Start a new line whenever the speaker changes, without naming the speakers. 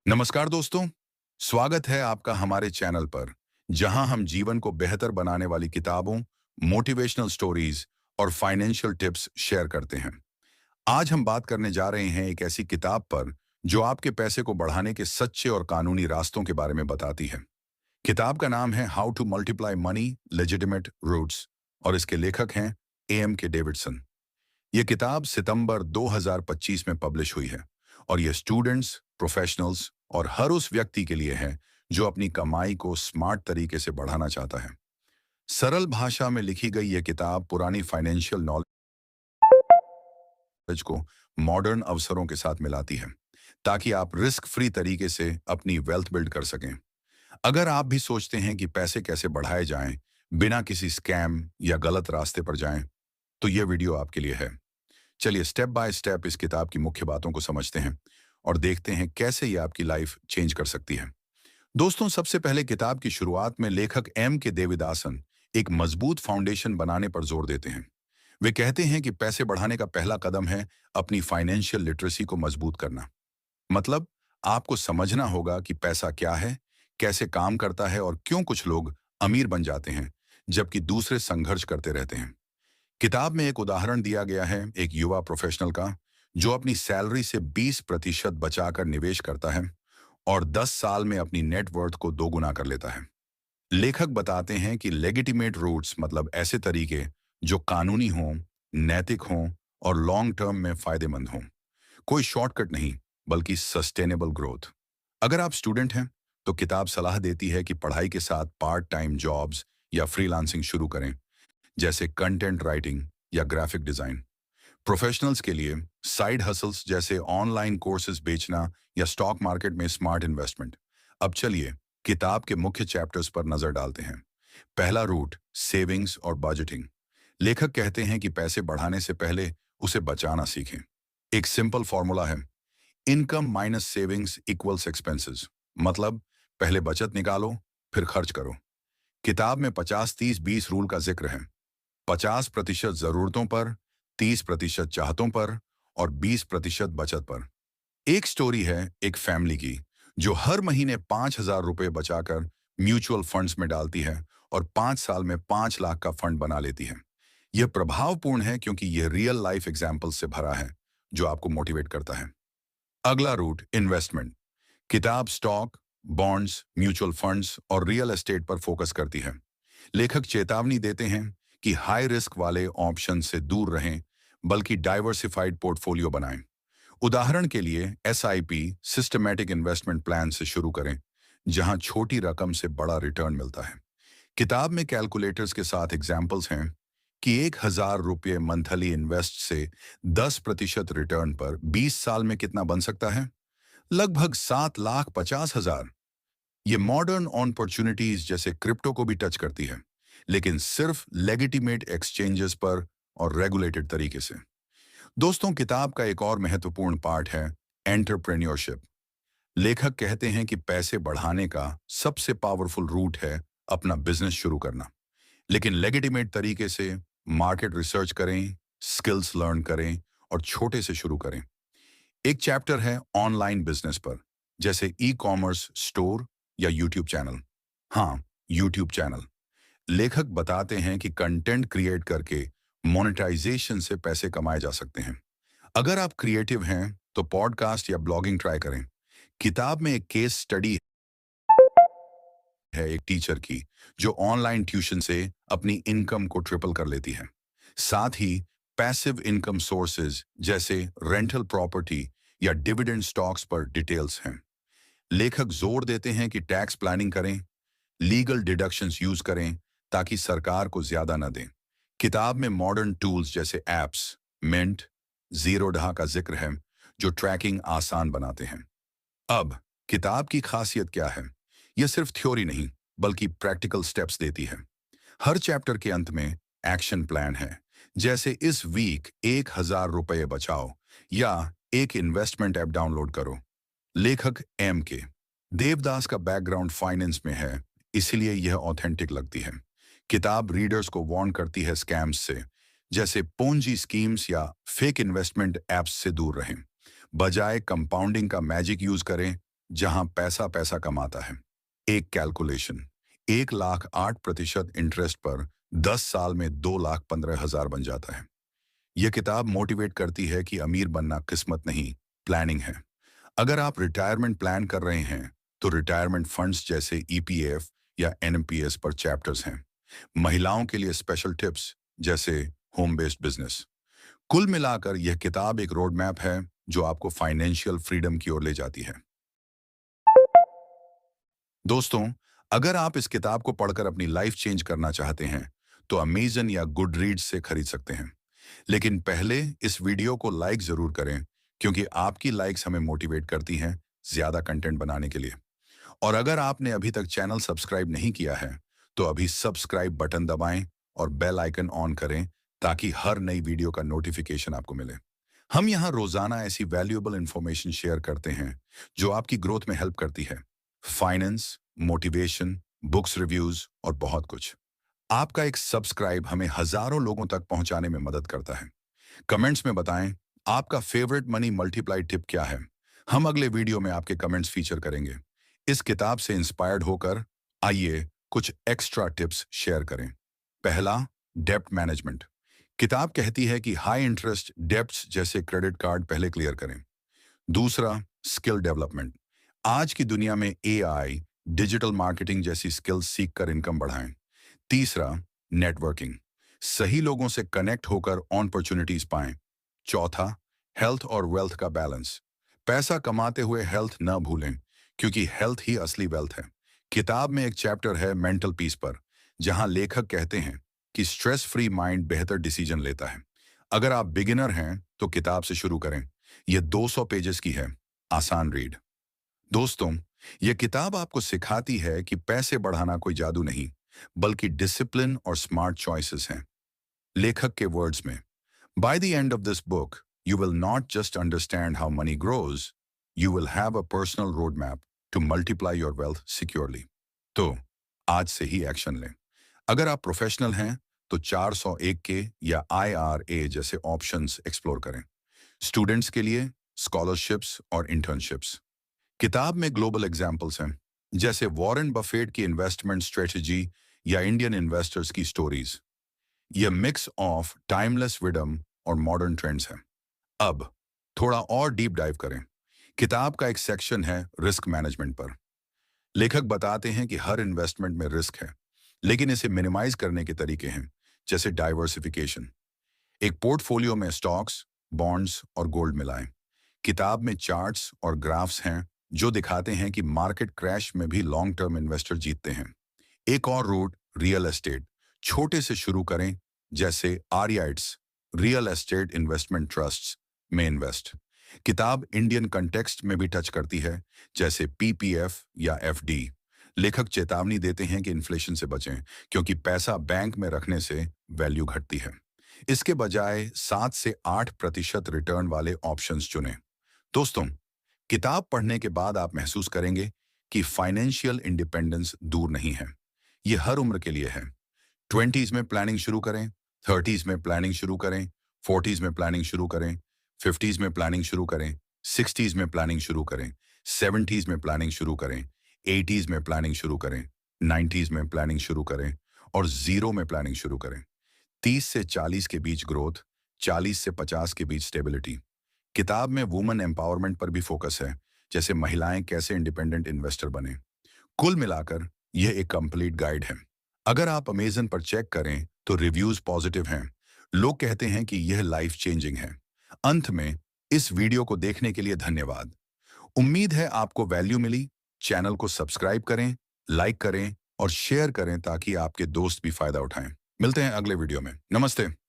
नमस्कार दोस्तों, स्वागत है आपका हमारे चैनल पर, जहां हम जीवन को बेहतर बनाने वाली किताबों, मोटिवेशनल स्टोरीज और फाइनेंशियल टिप्स शेयर करते हैं। आज हम बात करने जा रहे हैं एक ऐसी किताब पर जो आपके पैसे को बढ़ाने के सच्चे और कानूनी रास्तों के बारे में बताती है। किताब का नाम है how to multiply money legitimate routes और इसके लेखक हैं एम के डेविडसन। ये किताब सितंबर 2025 में पब्लिश हुई है और ये स्टूडेंट्स, प्रोफेशनल्स और हर उस व्यक्ति के लिए है जो अपनी कमाई को स्मार्ट तरीके से बढ़ाना चाहता है। सरल भाषा में लिखी गई ये किताब पुरानी फाइनेंशियल नॉलेज को मॉडर्न अवसरों के साथ मिलाती है, ताकि आप रिस्क फ्री तरीके से अपनी वेल्थ बिल्ड कर सकें। अगर आप भी सोचते हैं कि पैसे कैसे बढ़ाए जाएं बिना किसी स्कैम या गलत रास्ते पर जाएं, तो ये वीडियो आपके लिए है। चलिए स्टेप बाय स्टेप इस किताब की मुख्य बातों को समझते हैं और देखते हैं कैसे ये आपकी लाइफ चेंज कर सकती है। दोस्तों, सबसे पहले किताब की शुरुआत में लेखक एम के देविदासन एक मजबूत फाउंडेशन बनाने पर जोर देते हैं। वे कहते हैं कि पैसे बढ़ाने का पहला कदम है अपनी फाइनेंशियल लिटरेसी को मजबूत करना। मतलब, आपको समझना होगा कि पैसा क्या है, कैसे काम करता है और क्यों कुछ लोग अमीर बन जाते हैं जबकि दूसरे संघर्ष करते रहते हैं। किताब में एक उदाहरण दिया गया है एक युवा प्रोफेशनल का, जो अपनी सैलरी से 20% बचाकर निवेश करता है और 10 साल में अपनी नेटवर्थ को दोगुना कर लेता है। लेखक बताते हैं कि लेजिटिमेट रूट्स मतलब ऐसे तरीके जो कानूनी हों, नैतिक हों और लॉन्ग टर्म में फायदेमंद हों। कोई शॉर्टकट नहीं, बल्कि सस्टेनेबल ग्रोथ। अगर आप स्टूडेंट हैं, तो किताब सलाह देती है कि पढ़ाई के साथ पार्ट टाइम जॉब्स या फ्रीलांसिंग शुरू करें, जैसे कंटेंट राइटिंग या ग्राफिक डिजाइन। प्रोफेशनल्स के लिए साइड हसल्स जैसे ऑनलाइन कोर्सेज बेचना या स्टॉक मार्केट में स्मार्ट इन्वेस्टमेंट। अब चलिए किताब के मुख्य चैप्टर्स पर नजर डालते हैं। पहला रूट, सेविंग्स और बजटिंग। लेखक कहते हैं कि पैसे बढ़ाने से पहले उसे बचाना सीखें। एक सिंपल फॉर्मूला है, income minus savings equals expenses. मतलब, पहले बचत निकालो, फिर खर्च करो। किताब में 50-30-20 रूल का जिक्र है। 50% जरूरतों पर, 30% चाहतों पर और 20% बचत पर। एक स्टोरी है एक फैमिली की, जो हर महीने 5,000 रुपए बचाकर म्यूचुअल फंड्स में डालती है और 5 साल में 5 लाख का फंड बना लेती है। यह प्रभावपूर्ण है क्योंकि यह रियल लाइफ एग्जाम्पल से भरा है, जो आपको मोटिवेट करता है। अगला रूट, इन्वेस्टमेंट। किताब स्टॉक, बॉन्ड्स, म्यूचुअल फंड्स और रियल एस्टेट पर फोकस करती है। लेखक चेतावनी देते हैं कि हाई रिस्क वाले ऑप्शन से दूर रहें, बल्कि डाइवर्सिफाइड पोर्टफोलियो बनाएं। उदाहरण के लिए एसआईपी सिस्टमैटिक इन्वेस्टमेंट प्लान से शुरू करें, जहां छोटी रकम से बड़ा रिटर्न मिलता है। किताब में कैलकुलेटर्स के साथ एग्जाम्पल्स हैं कि 1,000 रुपये मंथली इन्वेस्ट से 10% रिटर्न पर 20 साल में कितना बन सकता है। लगभग 7,50,000। ये मॉडर्न अपॉर्चुनिटीज जैसे क्रिप्टो को भी टच करती है, लेकिन सिर्फ लेजिटिमेट एक्सचेंजेस पर और रेगुलेटेड तरीके से। दोस्तों, किताब का एक और महत्वपूर्ण पार्ट है एंटरप्रेन्योरशिप। लेखक कहते हैं कि पैसे बढ़ाने का सबसे पावरफुल रूट है अपना बिजनेस शुरू करना, लेकिन लेजिटिमेट तरीके से। मार्केट रिसर्च करें, स्किल्स लर्न करें और छोटे से शुरू करें। एक चैप्टर है ऑनलाइन बिजनेस पर, जैसे ई कॉमर्स स्टोर या यूट्यूब चैनल। हाँ, यूट्यूब चैनल। लेखक बताते हैं कि कंटेंट क्रिएट करके मोनेटाइजेशन से पैसे कमाए जा सकते हैं। अगर आप क्रिएटिव हैं, तो पॉडकास्ट या ब्लॉगिंग ट्राई करें। किताब में एक केस स्टडी है एक टीचर की, जो ऑनलाइन ट्यूशन से अपनी इनकम को ट्रिपल कर लेती है। साथ ही पैसिव इनकम सोर्सेज जैसे रेंटल प्रॉपर्टी या डिविडेंड स्टॉक्स पर डिटेल्स हैं। लेखक जोर देते हैं कि टैक्स प्लानिंग करें, लीगल डिडक्शंस यूज करें ताकि सरकार को ज्यादा न दें। किताब में मॉडर्न टूल्स जैसे एप्स, मिंट, जीरोधा का जिक्र है, जो ट्रैकिंग आसान बनाते हैं। अब किताब की खासियत क्या है? यह सिर्फ थ्योरी नहीं, बल्कि प्रैक्टिकल स्टेप्स देती है। हर चैप्टर के अंत में एक्शन प्लान है, जैसे इस वीक 1,000 रुपये बचाओ या एक इन्वेस्टमेंट ऐप डाउनलोड करो। लेखक एम के देवदास का बैकग्राउंड फाइनेंस में है, इसलिए यह ऑथेंटिक लगती है। किताब रीडर्स को वार्न करती है स्कैम्स से, जैसे पोंजी स्कीम्स या फेक इन्वेस्टमेंट एप्स से दूर रहें। बजाय कंपाउंडिंग का मैजिक यूज करें, जहां पैसा पैसा कमाता है। एक कैलकुलेशन, 1,08% इंटरेस्ट पर 10 साल में 2,15,000 बन जाता है। यह किताब मोटिवेट करती है कि अमीर बनना किस्मत नहीं, प्लानिंग है। अगर आप रिटायरमेंट प्लान कर रहे हैं, तो रिटायरमेंट फंड्स जैसे ईपीएफ या एनपीएस पर चैप्टर्स हैं। महिलाओं के लिए स्पेशल टिप्स जैसे होम बेस्ड बिजनेस। कुल मिलाकर यह किताब एक रोड मैप है जो आपको फाइनेंशियल फ्रीडम की ओर ले जाती है। दोस्तों, अगर आप इस किताब को पढ़कर अपनी लाइफ चेंज करना चाहते हैं, तो अमेजन या गुड रीड्स से खरीद सकते हैं। लेकिन पहले इस वीडियो को लाइक जरूर करें, क्योंकि आपकी लाइक्स हमें मोटिवेट करती हैं ज्यादा कंटेंट बनाने के लिए। और अगर आपने अभी तक चैनल सब्सक्राइब नहीं किया है, तो अभी सब्सक्राइब बटन दबाएं और बेल आइकन ऑन करें, ताकि हर नई वीडियो का नोटिफिकेशन आपको मिले। हम यहाँ रोजाना ऐसी वैल्यूएबल इंफॉर्मेशन शेयर करते हैं जो आपकी ग्रोथ में हेल्प करती है। फाइनेंस, मोटिवेशन, बुक्स रिव्यूज और बहुत कुछ। आपका एक सब्सक्राइब हमें हजारों लोगों तक पहुंचाने में मदद करता है। कमेंट्स में बताएं आपका फेवरेट मनी मल्टीप्लाई टिप क्या है। हम अगले वीडियो में आपके कमेंट्स फीचर करेंगे। इस किताब से इंस्पायर्ड होकर आइए कुछ एक्स्ट्रा टिप्स शेयर करें। पहला, डेब्ट मैनेजमेंट। किताब कहती है कि हाई इंटरेस्ट डेब्ट्स जैसे क्रेडिट कार्ड पहले क्लियर करें। दूसरा, स्किल डेवलपमेंट। आज की दुनिया में एआई, डिजिटल मार्केटिंग जैसी स्किल्स सीखकर इनकम बढ़ाएं। तीसरा, नेटवर्किंग। सही लोगों से कनेक्ट होकर अपॉर्चुनिटीज पाएं। चौथा, हेल्थ और वेल्थ का बैलेंस। पैसा कमाते हुए हेल्थ न भूलें, क्योंकि हेल्थ ही असली वेल्थ है। किताब में एक चैप्टर है मेंटल पीस पर, जहां लेखक कहते हैं कि स्ट्रेस फ्री माइंड बेहतर डिसीजन लेता है। अगर आप बिगिनर हैं, तो किताब से शुरू करें। यह 200 पेजेस की है, आसान रीड। दोस्तों, यह किताब आपको सिखाती है कि पैसे बढ़ाना कोई जादू नहीं, बल्कि डिसिप्लिन और स्मार्ट चॉइसेस हैं। लेखक के वर्ड्स में, by the end of this book you will not just understand how many grows, you will have a personal road map to multiply your wealth securely. तो आज से ही एक्शन लें। अगर आप प्रोफेशनल हैं, तो 401 के या आईआरए जैसे ऑप्शंस एक्सप्लोर करें। स्टूडेंट्स के लिए स्कॉलरशिप्स और इंटर्नशिप्स। किताब में ग्लोबल एग्जाम्पल्स हैं, जैसे वॉरेन बफेट की इन्वेस्टमेंट स्ट्रेटजी या इंडियन इन्वेस्टर्स की स्टोरीज। यह मिक्स ऑफ टाइमलेस विडम और मॉडर्न ट्रेंड्स है। अब थोड़ा और डीप डाइव करें। किताब का एक सेक्शन है रिस्क मैनेजमेंट पर। लेखक बताते हैं कि हर इन्वेस्टमेंट में रिस्क है, लेकिन इसे मिनिमाइज करने के तरीके हैं, जैसे डाइवर्सिफिकेशन। एक पोर्टफोलियो में स्टॉक्स, बॉन्ड्स और गोल्ड मिलाएं। किताब में चार्ट्स और ग्राफ्स हैं जो दिखाते हैं कि मार्केट क्रैश में भी लॉन्ग टर्म इन्वेस्टर जीतते हैं। एक और रूट, रियल एस्टेट। छोटे से शुरू करें, जैसे आर्याइट्स रियल एस्टेट इन्वेस्टमेंट ट्रस्ट्स में इन्वेस्ट। किताब इंडियन कंटेक्स्ट में भी टच करती है, जैसे पीपीएफ या एफडी। लेखक चेतावनी देते हैं कि इन्फ्लेशन से बचें, क्योंकि पैसा बैंक में रखने से वैल्यू घटती है। इसके बजाय 7 से 8% रिटर्न वाले ऑप्शंस चुनें। दोस्तों, किताब पढ़ने के बाद आप महसूस करेंगे कि फाइनेंशियल इंडिपेंडेंस दूर नहीं है। ये हर उम्र के लिए है। 20s में प्लानिंग शुरू करें, 30s में प्लानिंग शुरू करें, 40s में प्लानिंग शुरू करें, 50s में प्लानिंग शुरू करें, 60s में प्लानिंग शुरू करें, 70s में प्लानिंग शुरू करें, 80s में प्लानिंग शुरू करें, 90s में प्लानिंग शुरू करें और 0 में प्लानिंग शुरू करें। 30 से 40 के बीच ग्रोथ, 40 से 50 के बीच स्टेबिलिटी। किताब में वुमेन एम्पावरमेंट पर भी फोकस है, जैसे महिलाएं कैसे इंडिपेंडेंट इन्वेस्टर बने। कुल मिलाकर यह एक कंप्लीट गाइड है। अगर आप अमेजन पर चेक करें, तो रिव्यूज पॉजिटिव हैं। लोग कहते हैं कि यह लाइफ चेंजिंग है। अंत में, इस वीडियो को देखने के लिए धन्यवाद। उम्मीद है आपको वैल्यू मिली। चैनल को सब्सक्राइब करें, लाइक करें और शेयर करें, ताकि आपके दोस्त भी फायदा उठाएं। मिलते हैं अगले वीडियो में। नमस्ते।